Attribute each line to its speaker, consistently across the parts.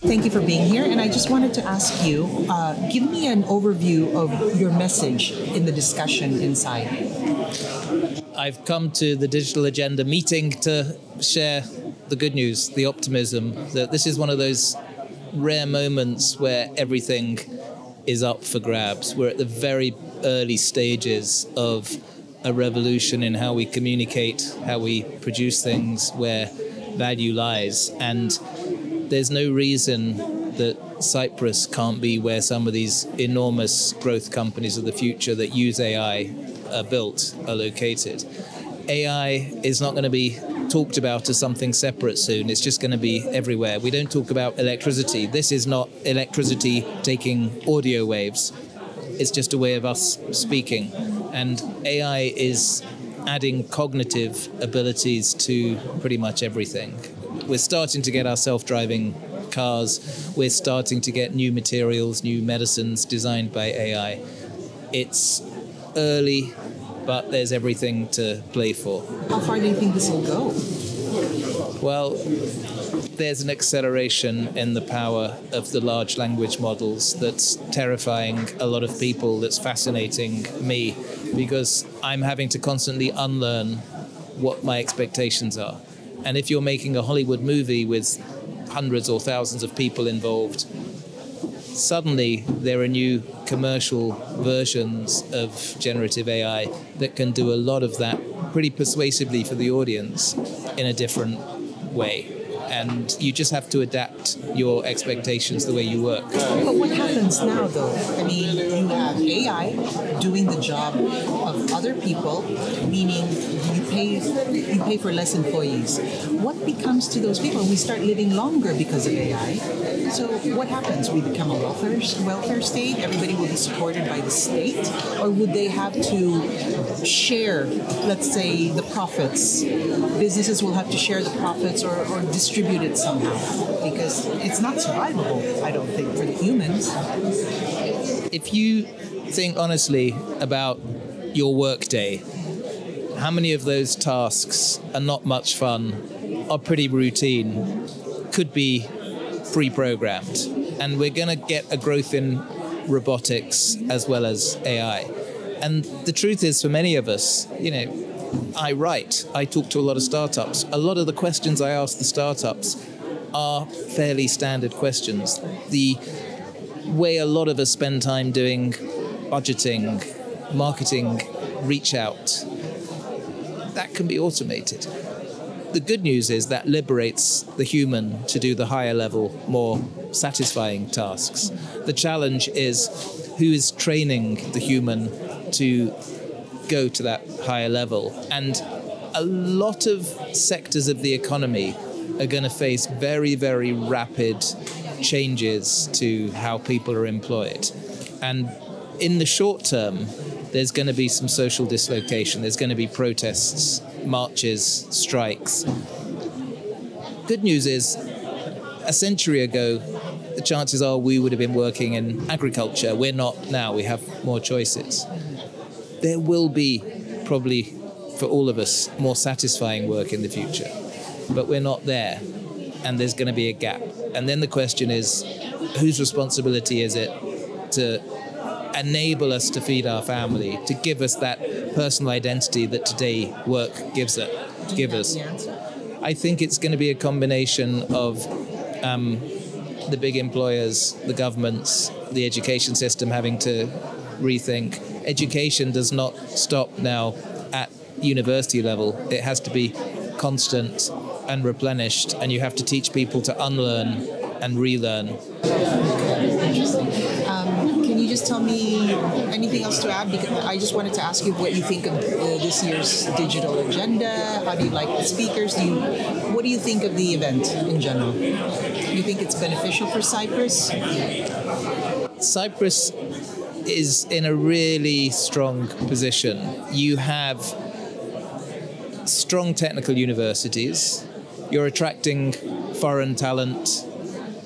Speaker 1: Thank you for being here. And I just wanted to ask you, give me an overview of your message in the discussion inside.
Speaker 2: I've come to the Digital Agenda meeting to share the good news, the optimism, that this is one of those rare moments where everything is up for grabs. We're at the very early stages of a revolution in how we communicate, how we produce things, where value lies. And there's no reason that Cyprus can't be where some of these enormous growth companies of the future that use AI are located. AI is not going to be talked about as something separate soon. It's just going to be everywhere. We don't talk about electricity. This is not electricity taking audio waves. It's just a way of us speaking. And AI is adding cognitive abilities to pretty much everything. We're starting to get our self-driving cars. We're starting to get new materials, new medicines designed by AI. It's early, but there's everything to play for.
Speaker 1: How far do you think this will go?
Speaker 2: Well, there's an acceleration in the power of the large language models that's terrifying a lot of people, that's fascinating me, because I'm having to constantly unlearn what my expectations are. And if you're making a Hollywood movie with hundreds or thousands of people involved, suddenly there are new commercial versions of generative AI that can do a lot of that pretty persuasively for the audience in a different way. And you just have to adapt your expectations the way you work.
Speaker 1: But what happens now, though? I mean, you have AI doing the job of other people, meaning you pay for less employees. What becomes to those people? We start living longer because of AI. So what happens? We become a welfare state? Everybody will be supported by the state? Or would they have to share, let's say, the profits? Businesses will have to share the profits or distribute it somehow, because it's not survivable, I don't think, for the humans.
Speaker 2: If you think honestly about your workday, how many of those tasks are not much fun, are pretty routine, could be pre-programmed? And we're going to get a growth in robotics as well as AI. And the truth is, for many of us, I talk to a lot of startups. A lot of the questions I ask the startups are fairly standard questions. The way a lot of us spend time doing budgeting, marketing, reach out, that can be automated. The good news is that liberates the human to do the higher level, more satisfying tasks. The challenge is who is training the human to go to that higher level. And a lot of sectors of the economy are going to face very, very rapid changes to how people are employed. And in the short term, there's going to be some social dislocation. There's going to be protests, marches, strikes. Good news is, a century ago, the chances are we would have been working in agriculture. We're not now. We have more choices. There will be, probably for all of us, more satisfying work in the future. But we're not there, and there's going to be a gap. And then the question is, whose responsibility is it to enable us to feed our family, to give us that personal identity that today work gives us? I think it's going to be a combination of the big employers, the governments, the education system having to rethink. Education does not stop now at university level. It has to be constant and replenished, and you have to teach people to unlearn and relearn.
Speaker 1: Interesting. Can you just tell me anything else to add? Because I just wanted to ask you what you think of this year's digital agenda. How do you like the speakers? What do you think of the event in general? Do you think it's beneficial for Cyprus?
Speaker 2: Cyprus is in a really strong position. You have strong technical universities. You're attracting foreign talent.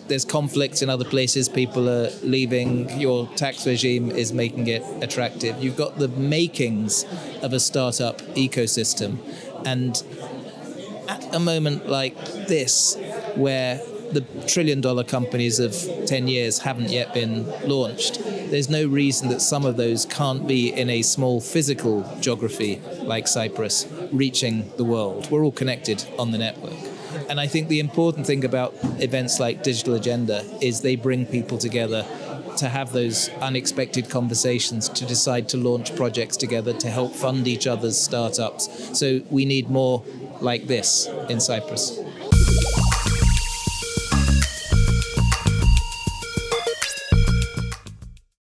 Speaker 2: There's conflict in other places. People are leaving. Your tax regime is making it attractive. You've got the makings of a startup ecosystem. And at a moment like this, where the trillion-dollar companies of 10 years haven't yet been launched, there's no reason that some of those can't be in a small physical geography like Cyprus, reaching the world. We're all connected on the network. And I think the important thing about events like Digital Agenda is they bring people together to have those unexpected conversations, to decide to launch projects together, to help fund each other's startups. So we need more like this in Cyprus.